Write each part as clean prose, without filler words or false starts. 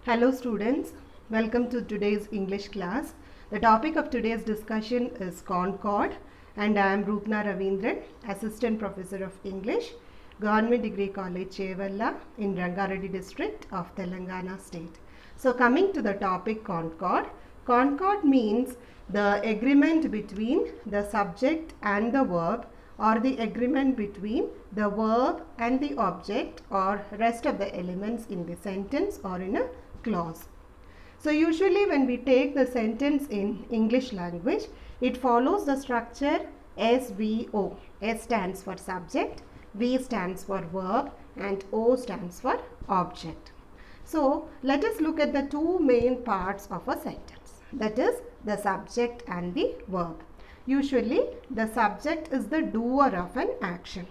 Hello students, welcome to today's English class. The topic of today's discussion is Concord and I am Roopna Ravindran, Assistant Professor of English, Government Degree College, Chevalla in Rangareddy district of Telangana state. So coming to the topic Concord, Concord means the agreement between the subject and the verb or the agreement between the verb and the object or rest of the elements in the sentence or in a clause. So usually when we take the sentence in English language, it follows the structure SVO. S stands for subject, V stands for verb and O stands for object. So let us look at the two main parts of a sentence, that is the subject and the verb. Usually the subject is the doer of an action.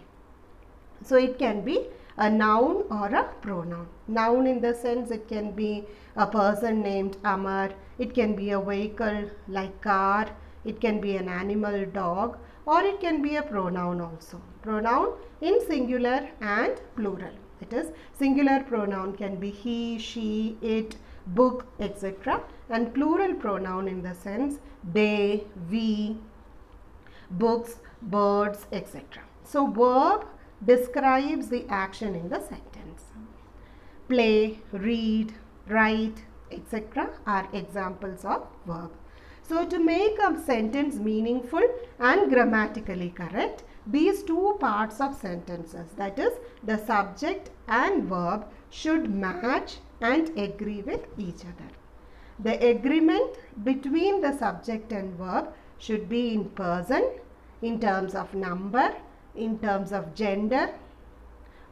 So it can be a noun or a pronoun. Noun in the sense it can be a person named Amar, it can be a vehicle like car, it can be an animal dog, or it can be a pronoun also. Pronoun in singular and plural. It is singular pronoun can be he, she, it, book, etc. and plural pronoun in the sense they, we, books, birds, etc. So verb describes the action in the sentence. Play, read, write, etc. are examples of verb. So to make a sentence meaningful and grammatically correct, these two parts of sentences, that is the subject and verb, should match and agree with each other. The agreement between the subject and verb should be in person, in terms of number, in terms of gender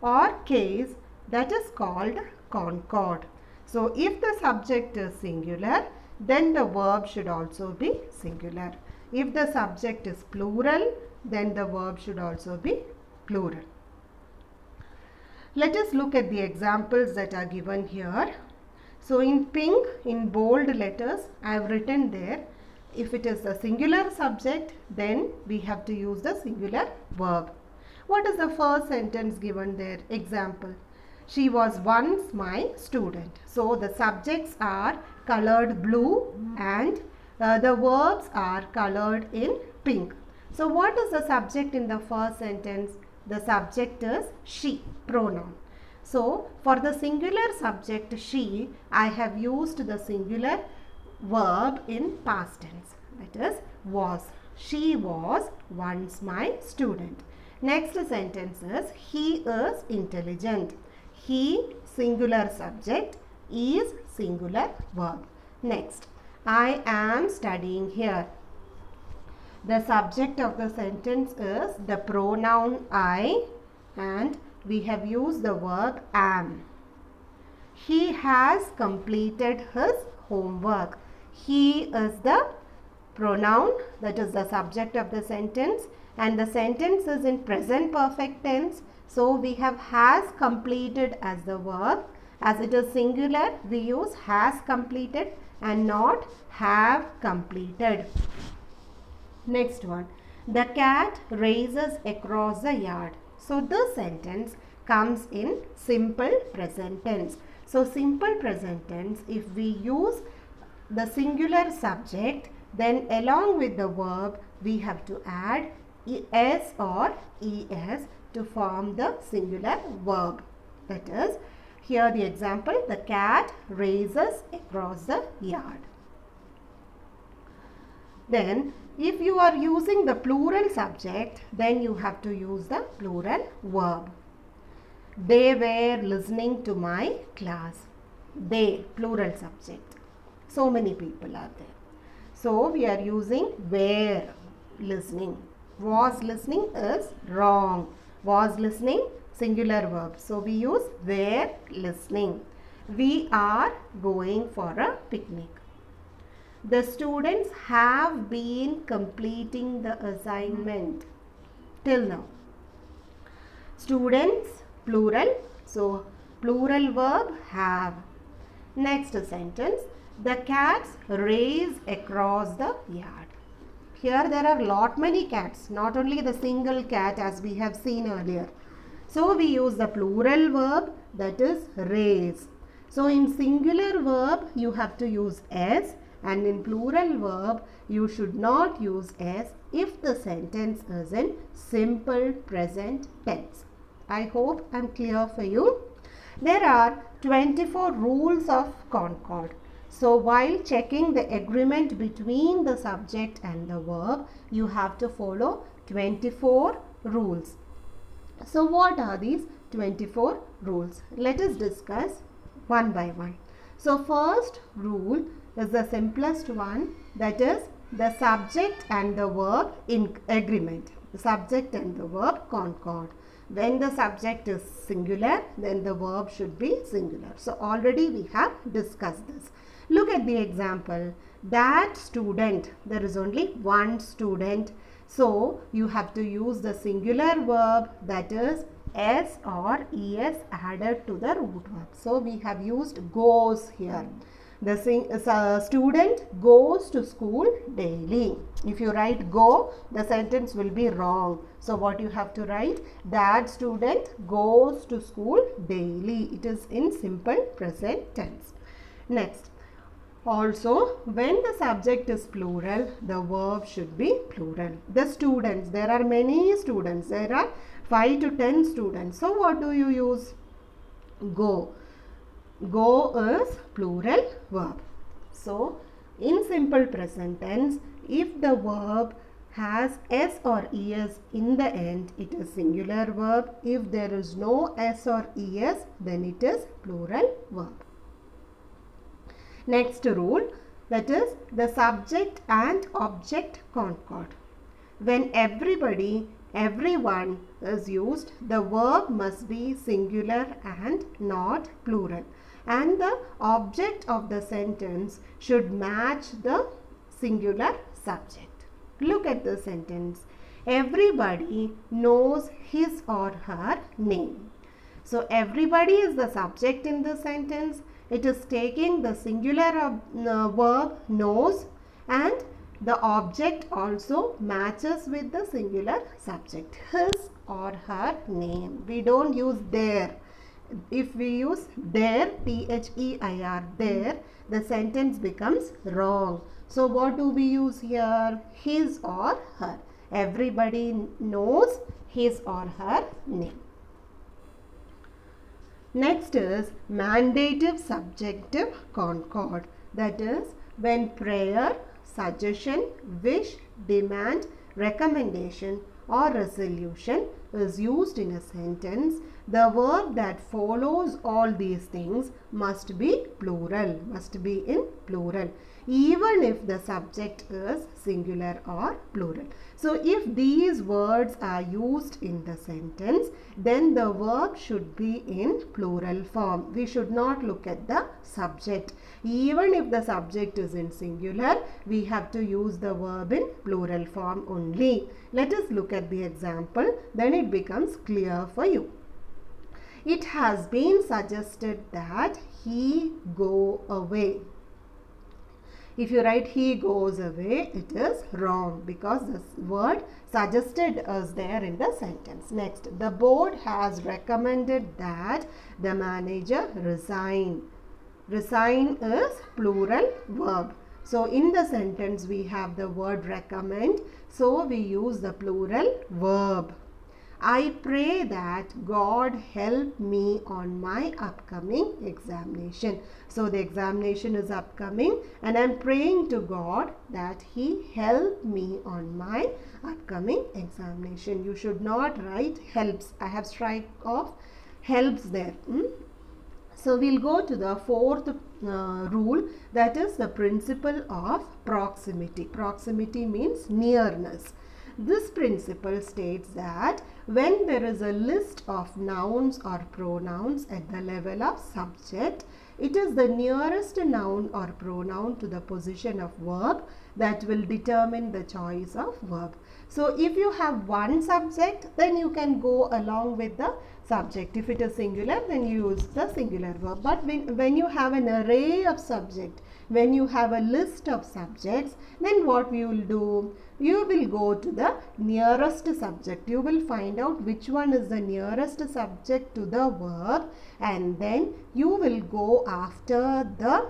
or case, that is called concord. So if the subject is singular, then the verb should also be singular. If the subject is plural, then the verb should also be plural. Let us look at the examples that are given here. So in pink, in bold letters, I have written there, if it is a singular subject, then we have to use the singular verb. What is the first sentence given there? Example. She was once my student. So the subjects are colored blue and the verbs are colored in pink. So what is the subject in the first sentence? The subject is she, pronoun. So for the singular subject she, I have used the singular verb in past tense, that is was. She was once my student. Next sentence is he is intelligent. He, singular subject, is singular verb. Next, I am studying here. The subject of the sentence is the pronoun I and we have used the verb am. He has completed his homework. He is the pronoun, that is the subject of the sentence, and the sentence is in present perfect tense. So we have has completed as the verb. As it is singular, we use has completed and not have completed. Next one. The cat races across the yard. So this sentence comes in simple present tense. So simple present tense, if we use the singular subject, then along with the verb, we have to add es or es to form the singular verb. That is, here the example, the cat races across the yard. Then, if you are using the plural subject, then you have to use the plural verb. They were listening to my class. They, plural subject. So many people are there. So we are using were listening. Was listening is wrong. Was listening, singular verb. So we use were listening. We are going for a picnic. The students have been completing the assignment till now. Students, plural. So plural verb have. Next sentence. The cats race across the yard. Here there are many cats, not only the single cat as we have seen earlier. So we use the plural verb, that is race. So in singular verb you have to use S, and in plural verb you should not use S if the sentence is in simple present tense. I hope I am clear for you. There are 24 rules of concord. So while checking the agreement between the subject and the verb, you have to follow 24 rules. So what are these 24 rules? Let us discuss one by one. So first rule is the simplest one, that is the subject and the verb in agreement. The subject and the verb concord. When the subject is singular, then the verb should be singular. So already we have discussed this. Look at the example. That student, there is only one student. So you have to use the singular verb, that is S or ES added to the root verb. So we have used goes here. The student goes to school daily. If you write go, the sentence will be wrong. So what you have to write? That student goes to school daily. It is in simple present tense. Next. Also, when the subject is plural, the verb should be plural. The students, there are many students. There are 5 to 10 students. So what do you use? Go. Go is plural verb. So, in simple present tense, if the verb has S or ES in the end, it is singular verb. If there is no S or ES, then it is plural verb. Next rule, that is the subject and object concord. When everybody, everyone is used, the verb must be singular and not plural. And the object of the sentence should match the singular subject. Look at the sentence. Everybody knows his or her name. So everybody is the subject in the sentence. It is taking the singular verb knows, and the object also matches with the singular subject, his or her name. We don't use their. If we use their, their, their, the sentence becomes wrong. So what do we use here? His or her. Everybody knows his or her name. Next is mandative subjective concord. That is when prayer, suggestion, wish, demand, recommendation or resolution is used in a sentence, the verb that follows all these things must be plural, must be in plural, even if the subject is singular or plural. So if these words are used in the sentence, then the verb should be in plural form. We should not look at the subject. Even if the subject is in singular, we have to use the verb in plural form only. Let us look at the example, then it becomes clear for you. It has been suggested that he go away. If you write he goes away, it is wrong because this word suggested is there in the sentence. Next, the board has recommended that the manager resign. Resign is plural verb. So in the sentence we have the word recommend. So we use the plural verb. I pray that God help me on my upcoming examination. So the examination is upcoming and I am praying to God that He help me on my upcoming examination. You should not write helps. I have strike off helps there. So we'll go to the fourth rule, that is the principle of proximity. Proximity means nearness. This principle states that when there is a list of nouns or pronouns at the level of subject, it is the nearest noun or pronoun to the position of verb that will determine the choice of verb. So if you have one subject, then you can go along with the subject. If it is singular, then you use the singular verb. But when you have an array of subject, when you have a list of subjects, then what you will do? You will go to the nearest subject. You will find out which one is the nearest subject to the verb, and then you will go after the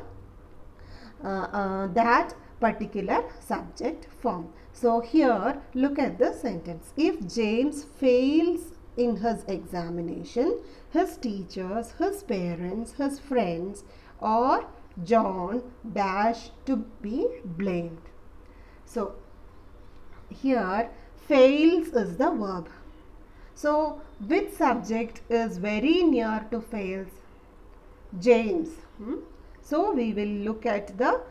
that particular subject form. So here look at the sentence. If James fails in his examination, his teachers, his parents, his friends, or John dash to be blamed. So here fails is the verb. So which subject is very near to fails? James. So we will look at the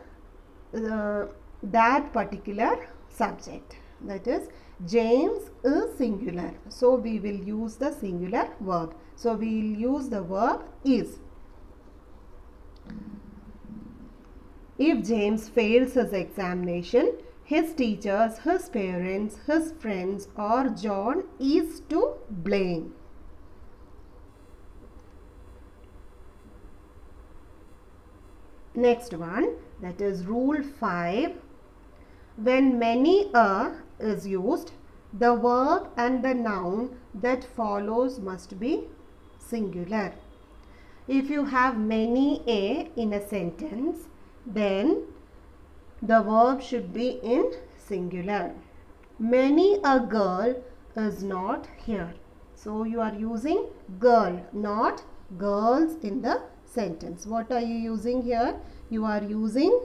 that particular subject, that is James is singular, so we will use the singular verb. So we will use the verb is. If James fails his examination, his teachers, his parents, his friends, or John is to blame. Next one, that is rule 5. When many a is used, the verb and the noun that follows must be singular. If you have many a in a sentence, then the verb should be in singular. Many a girl is not here. So you are using girl, not girls in the sentence. What are you using here? You are using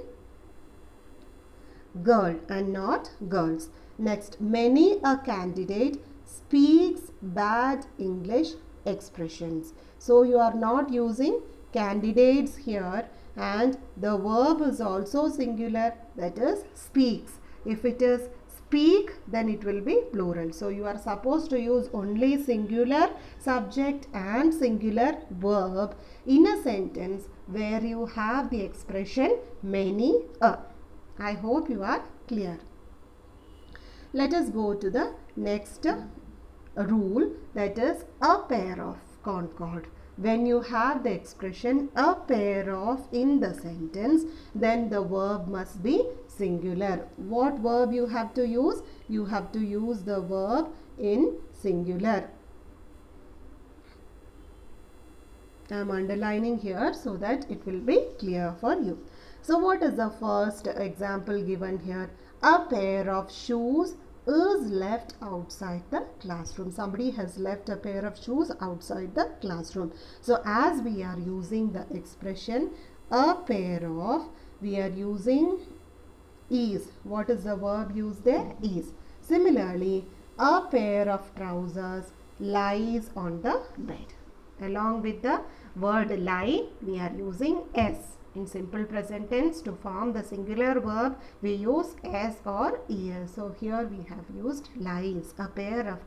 girl and not girls. Next, many a candidate speaks bad English expressions. So you are not using candidates here, and the verb is also singular, that is speaks. If it is speak, then it will be plural. So you are supposed to use only singular subject and singular verb in a sentence where you have the expression many a. I hope you are clear. Let us go to the next rule, that is a pair of concord. When you have the expression a pair of in the sentence, then the verb must be singular. What verb you have to use? You have to use the verb in singular. I am underlining here so that it will be clear for you. So what is the first example given here? A pair of shoes is left outside the classroom. Somebody has left a pair of shoes outside the classroom. So as we are using the expression a pair of, we are using is. What is the verb used there? Is. Similarly, a pair of trousers lies on the bed. Along with the word lie, we are using s. In simple present tense, to form the singular verb, we use s or es. So here we have used lies. A pair of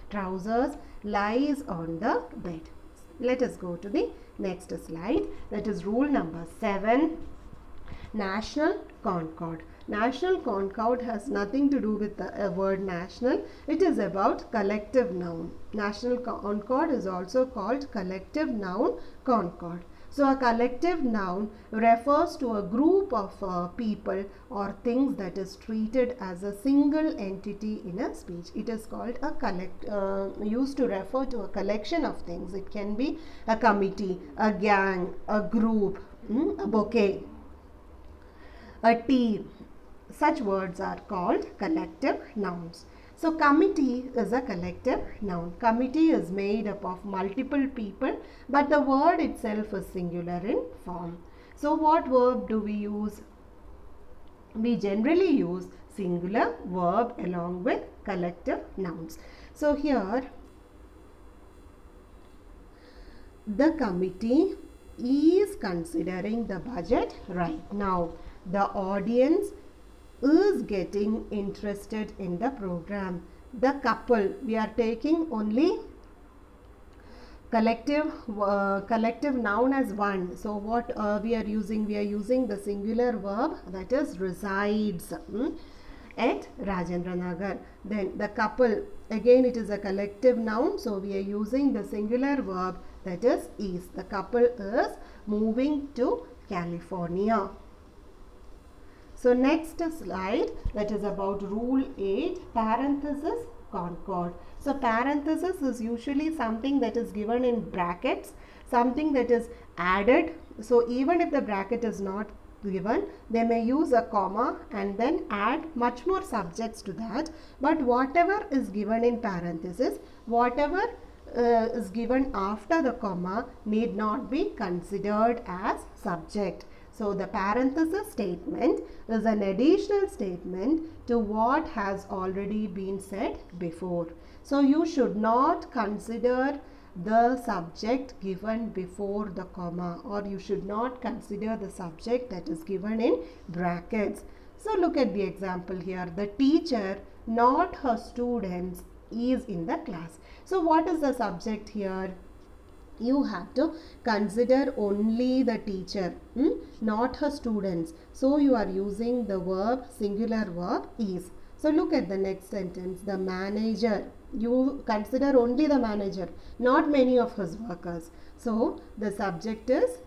trousers lies on the bed. Let us go to the next slide. That is rule number 7. National concord. National concord has nothing to do with the word national. It is about collective noun. National concord is also called collective noun concord. So a collective noun refers to a group of people or things that is treated as a single entity in a speech. It is called a used to refer to a collection of things. It can be a committee, a gang, a group, a bouquet, a team. Such words are called collective nouns. So committee is a collective noun. Committee is made up of multiple people, but the word itself is singular in form. So what verb do we use? We generally use singular verb along with collective nouns. So here the committee is considering the budget right now. The audience is getting interested in the program. The couple, we are taking only collective noun as one. So what we are using? We are using the singular verb, that is resides at Rajendra Nagar. Then the couple, again it is a collective noun, so we are using the singular verb, that is. The couple is moving to California. So next slide, that is about rule 8, parenthesis concord. So parenthesis is usually something that is given in brackets, something that is added. So even if the bracket is not given, they may use a comma and then add much more subjects to that. But whatever is given in parenthesis, whatever is given after the comma need not be considered as subject. So the parenthesis statement is an additional statement to what has already been said before. So you should not consider the subject given before the comma, or you should not consider the subject that is given in brackets. So look at the example here. The teacher, not her students, is in the class. So what is the subject here? You have to consider only the teacher, not her students. So you are using the verb, singular verb is. So look at the next sentence. The manager, you consider only the manager, not many of his workers. So the subject is.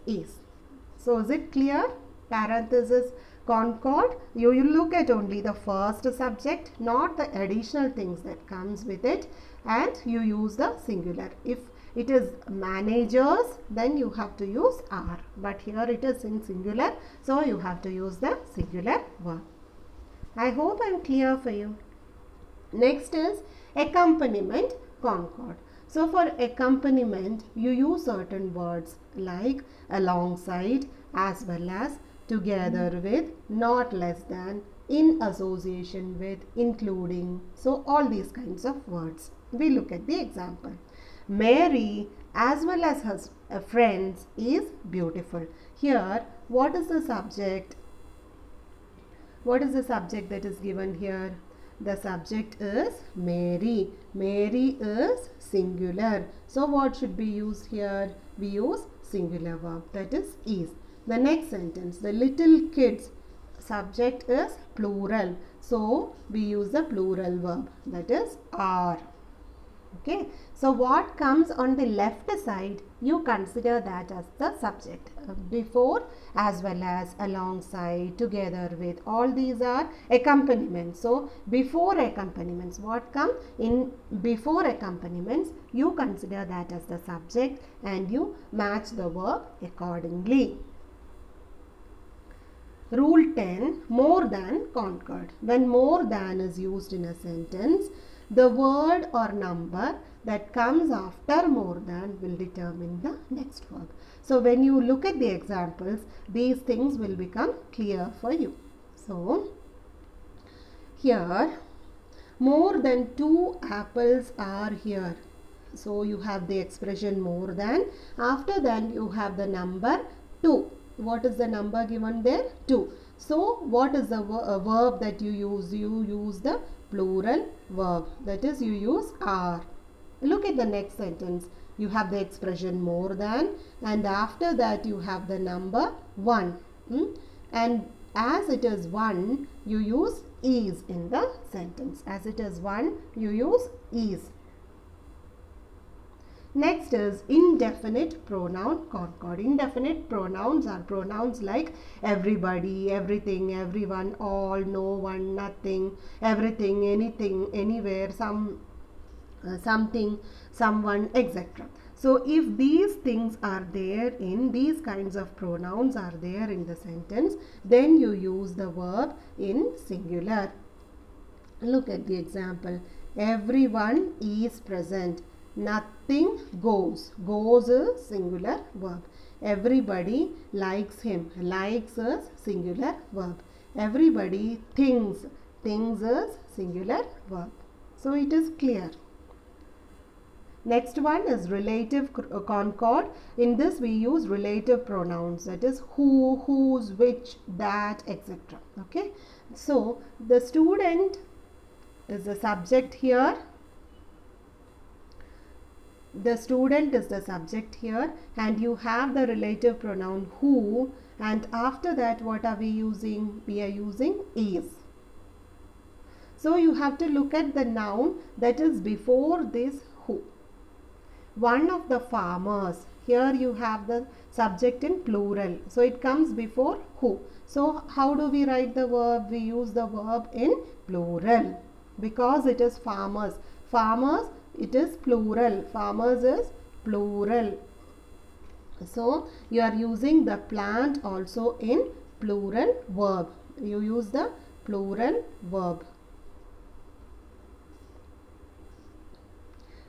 So is it clear? Parenthesis concord, you look at only the first subject, not the additional things that comes with it, and you use the singular. If it is managers, then you have to use are, but here it is in singular, so you have to use the singular verb. I hope I am clear for you. Next is accompaniment concord. So for accompaniment, you use certain words like alongside, as well as, together with, not less than, in association with, including. So all these kinds of words. We look at the example. Mary, as well as her friends, is beautiful. Here, what is the subject? What is the subject that is given here? The subject is Mary. Mary is singular. So what should be used here? We use singular verb, that is. The next sentence, the little kids, subject is plural. So we use the plural verb, that is are. Okay, so what comes on the left side, you consider that as the subject. Before, as well as, alongside, together with, all these are accompaniments. So before accompaniments, what come in before accompaniments, you consider that as the subject and you match the verb accordingly. Rule 10, more than concord. When more than is used in a sentence, the word or number that comes after more than will determine the next verb. So when you look at the examples, these things will become clear for you. So here, more than 2 apples are here. So you have the expression more than. After that you have the number 2. What is the number given there? 2. So what is the verb that you use? You use the plural verb, that is, you use are. Look at the next sentence. You have the expression more than, and after that you have the number 1. And as it is 1, you use is in the sentence. As it is 1, you use is. Next is indefinite pronoun concord. Indefinite pronouns are pronouns like everybody, everything, everyone, all, no one, nothing, everything, anything, anywhere, something, someone, etc. So if these things are there in, these kinds of pronouns are there in the sentence, then you use the verb in singular. Look at the example. Everyone is present. Nothing goes. Goes is singular verb. Everybody likes him. Likes is singular verb. Everybody thinks. Thinks is singular verb. So it is clear. Next one is relative concord. In this we use relative pronouns, that is who, whose, which, that, etc. Okay. So the student is the subject here. The student is the subject here, and you have the relative pronoun who, and after that what are we using? We are using is. So you have to look at the noun that is before this who. One of the farmers, here you have the subject in plural, so it comes before who. So how do we write the verb? We use the verb in plural because it is farmers. Farmers, it is plural. Farmers is plural. So you are using the plant also in plural verb. You use the plural verb.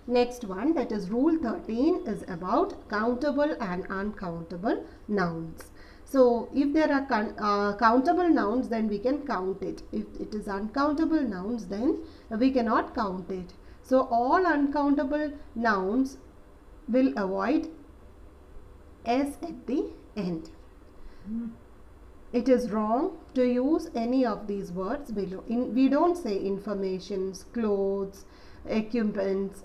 Next one, that is rule 13, is about countable and uncountable nouns. So if there are countable nouns, then we can count it. If it is uncountable nouns, then we cannot count it. So all uncountable nouns will avoid S at the end. It is wrong to use any of these words below. We don't say informations, clothes, equipments,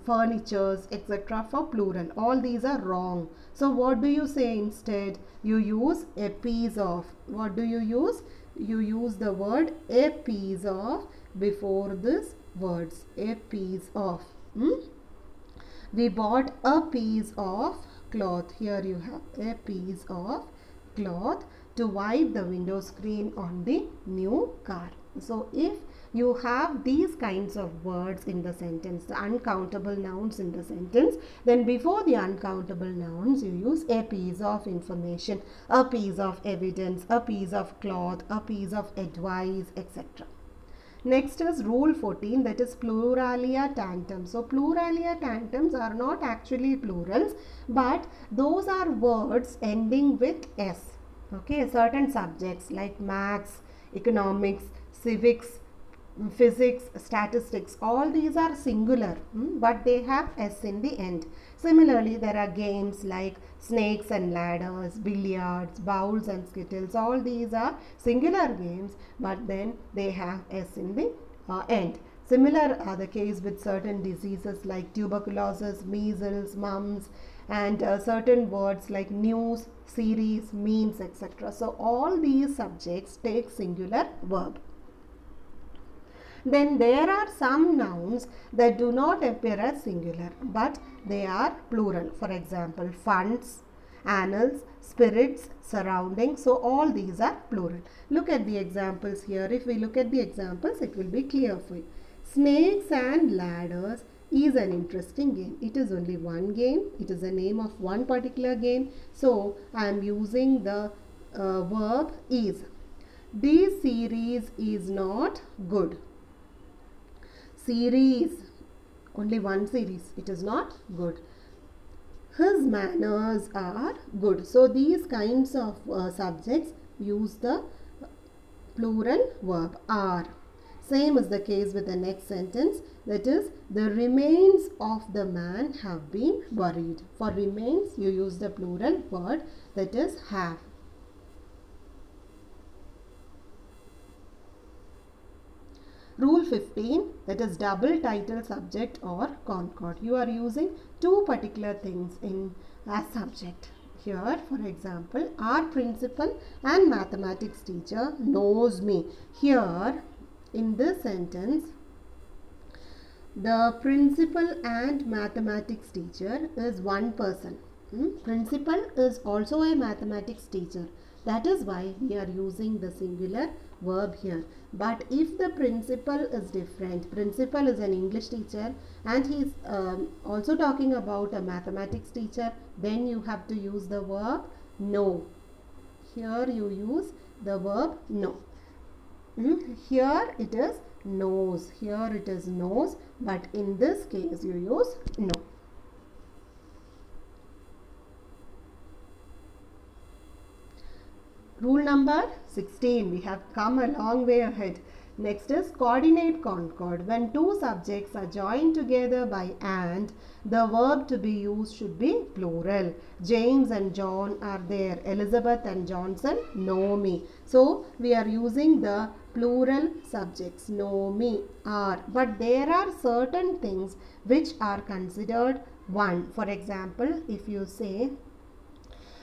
furnitures, etc. for plural. All these are wrong. So what do you say instead? You use a piece of. What do you use? You use the word a piece of before this words. A piece of. We bought a piece of cloth. Here you have a piece of cloth to wipe the window screen on the new car. So if you have these kinds of words in the sentence, the uncountable nouns in the sentence, then before the uncountable nouns you use a piece of information, a piece of evidence, a piece of cloth, a piece of advice, etc. Next is rule 14, that is pluralia tantum. So pluralia tantums are not actually plurals, but those are words ending with S. Okay, certain subjects like maths, economics, civics, physics, statistics, all these are singular, but they have S in the end. Similarly, there are games like snakes and ladders, billiards, bowls and skittles. All these are singular games, but then they have S in the end. Similar are the case with certain diseases like tuberculosis, measles, mumps, and certain words like news, series, memes, etc. So all these subjects take singular verb. Then there are some nouns that do not appear as singular, but they are plural. For example, funds, annals, spirits, surroundings. So all these are plural. Look at the examples here. If we look at the examples, it will be clear for you. Snakes and ladders is an interesting game. It is only one game. It is the name of one particular game. So I am using the verb is. This series is not good. Series, only one series, it is not good. His manners are good. So these kinds of subjects use the plural verb are. Same is the case with the next sentence, that is, the remains of the man have been buried. For remains you use the plural word, that is have. Rule 15, that is double title subject or concord. You are using two particular things in a subject. Here, for example, our principal and mathematics teacher knows me. Here, in this sentence, the principal and mathematics teacher is one person. Principal is also a mathematics teacher. That is why we are using the singular verb here. But if the principal is different, principal is an English teacher and he is also talking about a mathematics teacher, then you have to use the verb know. Here you use the verb know. Here it is knows. Here it is knows, but in this case you use know. Rule number 16. We have come a long way ahead. Next is coordinate concord. When two subjects are joined together by and, the verb to be used should be plural. James and John are there. Elizabeth and Johnson know me. So we are using the plural subjects. Know me, are. But there are certain things which are considered one. For example, if you say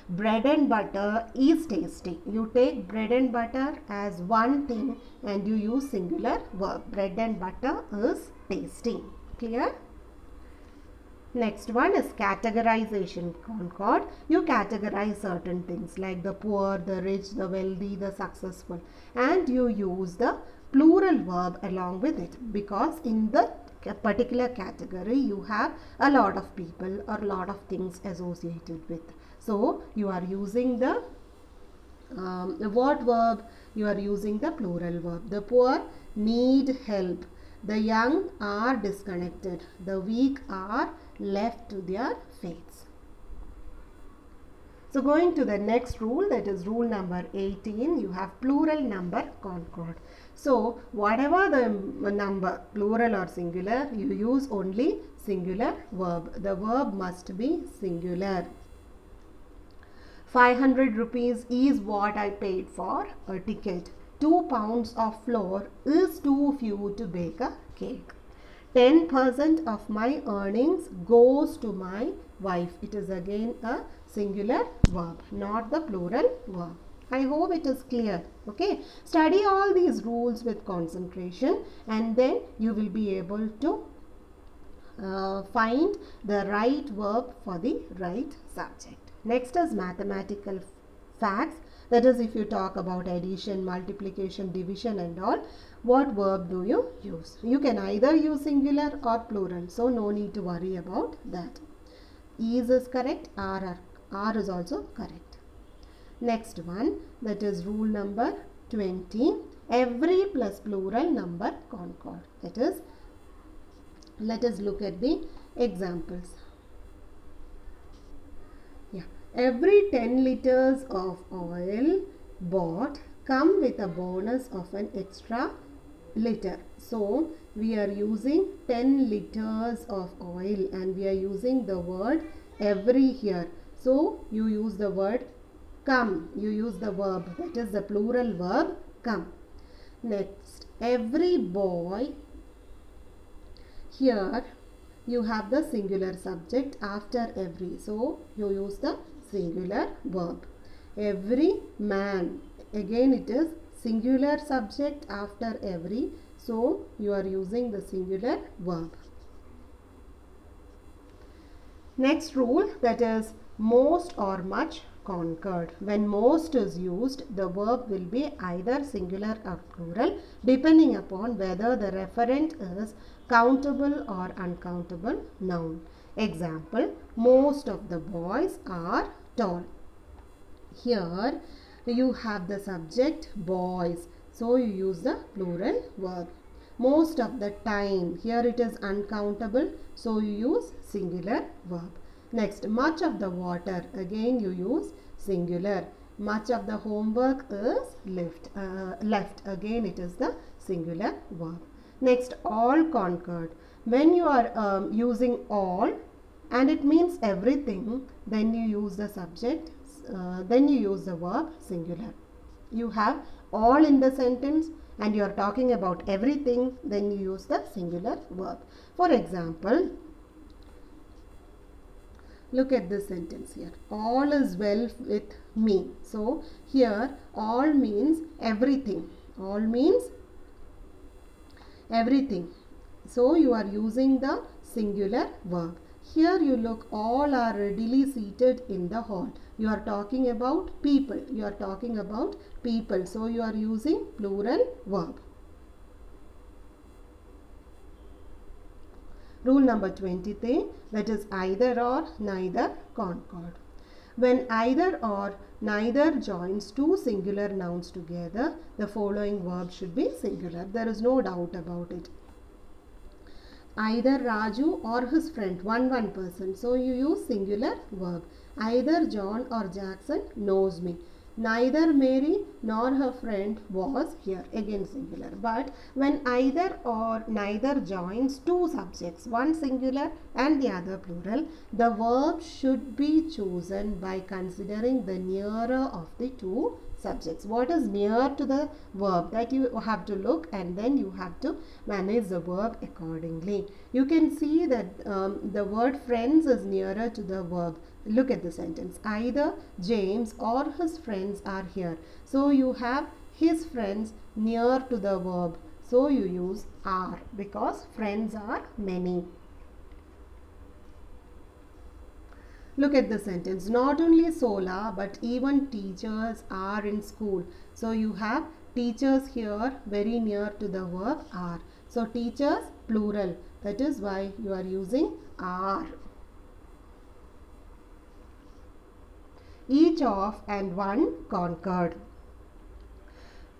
bread and butter is tasty. You take bread and butter as one thing and you use singular verb. Bread and butter is tasty. Clear? Next one is categorization concord. You categorize certain things like the poor, the rich, the wealthy, the successful, and you use the plural verb along with it, because in the particular category, you have a lot of people or lot of things associated with. So you are using the what verb? You are using the plural verb. The poor need help. The young are disconnected. The weak are left to their fates. So going to the next rule, that is rule number 18, you have plural number concord. So whatever the number, plural or singular, you use only singular verb. The verb must be singular. 500 rupees is what I paid for a ticket. 2 pounds of flour is too few to bake a cake. 10% of my earnings goes to my wife. It is again a singular verb, not the plural verb. I hope it is clear. Okay. Study all these rules with concentration and then you will be able to find the right verb for the right subject. Next is mathematical facts. That is, if you talk about addition, multiplication, division and all, what verb do you use? You can either use singular or plural. So, no need to worry about that. Is correct. R is also correct. Next one, that is rule number 20. Every plus plural number concord. That is, let us look at the examples. Yeah. Every 10 liters of oil bought come with a bonus of an extra liter. So, we are using 10 liters of oil and we are using the word every here. So, you use the word come. You use the verb, that is the plural verb come. Next, every boy. Here you have the singular subject after every. So, you use the singular verb. Every man. Again it is singular subject after every. So, you are using the singular verb. Next rule, that is most or much concord. When most is used, the verb will be either singular or plural depending upon whether the referent is countable or uncountable noun. Example, most of the boys are tall. Here you have the subject boys. So you use the plural verb. Most of the time, here it is uncountable. So you use singular verb. Next, much of the water. Again you use singular. Much of the homework is left. Again it is the singular verb. Next, all concord. When you are using all and it means everything, then you use the subject, then you use the verb singular. You have all in the sentence and you are talking about everything, then you use the singular verb. For example, look at this sentence here. All is well with me. So, here all means everything. All means everything. So, you are using the singular verb. Here you look, all are readily seated in the hall. You are talking about people. You are talking about people. So, you are using plural verb. Rule number 23, that is either or, neither concord. When either or, neither joins two singular nouns together, the following verb should be singular. There is no doubt about it. Either Raju or his friend, one person. So you use singular verb. Either John or Jackson knows me. Neither Mary nor her friend was here. Again singular. But when either or neither joins two subjects, one singular and the other plural, the verb should be chosen by considering the nearer of the two subjects. What is near to the verb? That you have to look and then you have to manage the verb accordingly. You can see that the word friends is nearer to the verb. Look at the sentence. Either James or his friends are here. So you have his friends near to the verb. So you use are because friends are many. Look at the sentence. Not only Sola but even teachers are in school. So you have teachers here very near to the verb are. So teachers plural. That is why you are using are. Each of and one conquered.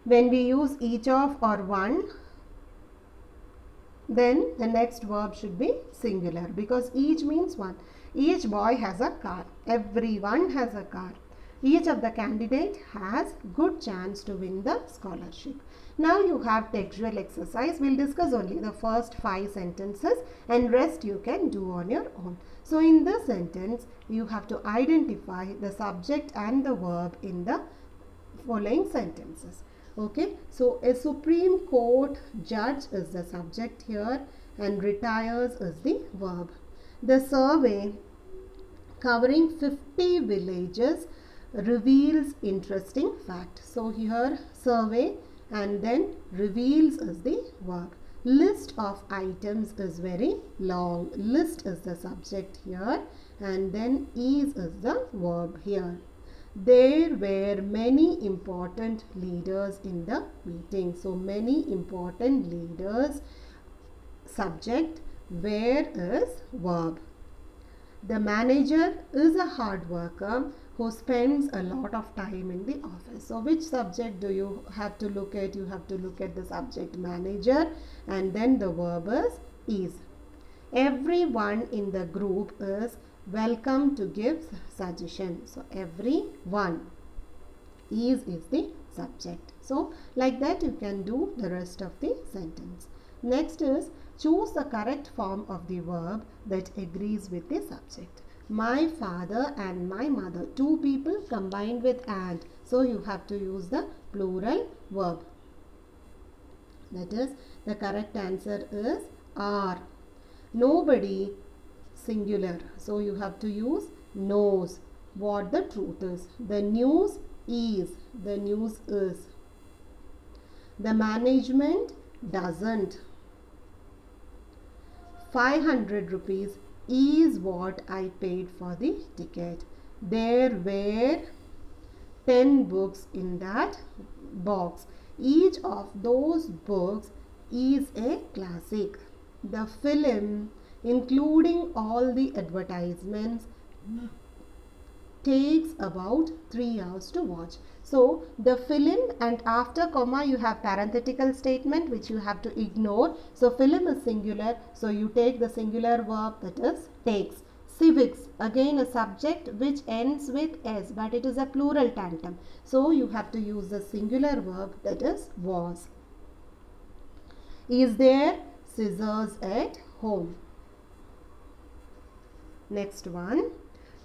When we use each of or one, then the next verb should be singular, because each means one. Each boy has a car. Everyone has a car. Each of the candidate has good chance to win the scholarship. Now you have textual exercise. We'll discuss only the first 5 sentences and rest you can do on your own. So in this sentence, you have to identify the subject and the verb in the following sentences. Okay, so a Supreme Court judge is the subject here and retires is the verb. The survey covering 50 villages reveals interesting fact. So here survey and then reveals is the verb. List of items is very long. List is the subject here and then is the verb here. There were many important leaders in the meeting. So many important leaders, subject, where is verb. The manager is a hard worker who spends a lot of time in the office. So which subject do you have to look at? You have to look at the subject manager and then the verb is. Everyone in the group is welcome to give suggestion. So everyone is the subject. So like that you can do the rest of the sentence. Next is choose the correct form of the verb that agrees with the subject. My father and my mother, 2 people combined with and. So you have to use the plural verb. That is, the correct answer is are. Nobody, singular. So you have to use knows what the truth is. The news is. The news is. The management doesn't. 500 rupees is what I paid for the ticket. There were 10 books in that box. Each of those books is a classic. The film, including all the advertisements, takes about 3 hours to watch. So the film and after comma you have parenthetical statement which you have to ignore. So film is singular, so you take the singular verb, that is takes. Civics, again a subject which ends with s, but it is a plural tandem. So you have to use the singular verb, that is was. Is there scissors at home? Next one.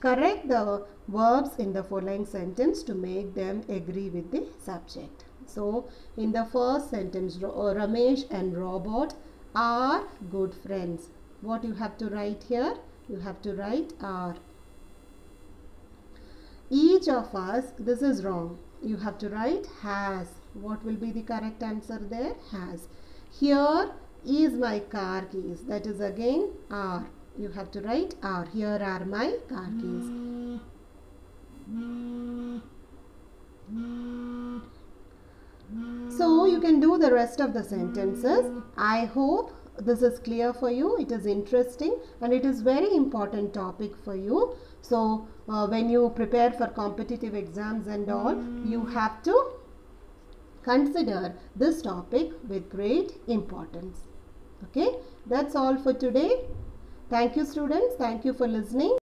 Correct the verbs in the following sentence to make them agree with the subject. So, in the first sentence, Ramesh and Robert are good friends. What you have to write here? You have to write are. Each of us, this is wrong. You have to write has. What will be the correct answer there? Has. Here is my car keys. That is again are. You have to write are. Here are my car keys. So you can do the rest of the sentences. I hope this is clear for you. It is interesting and it is very important topic for you. So when you prepare for competitive exams and all, you have to consider this topic with great importance. Okay, that's all for today. Thank you students. Thank you for listening.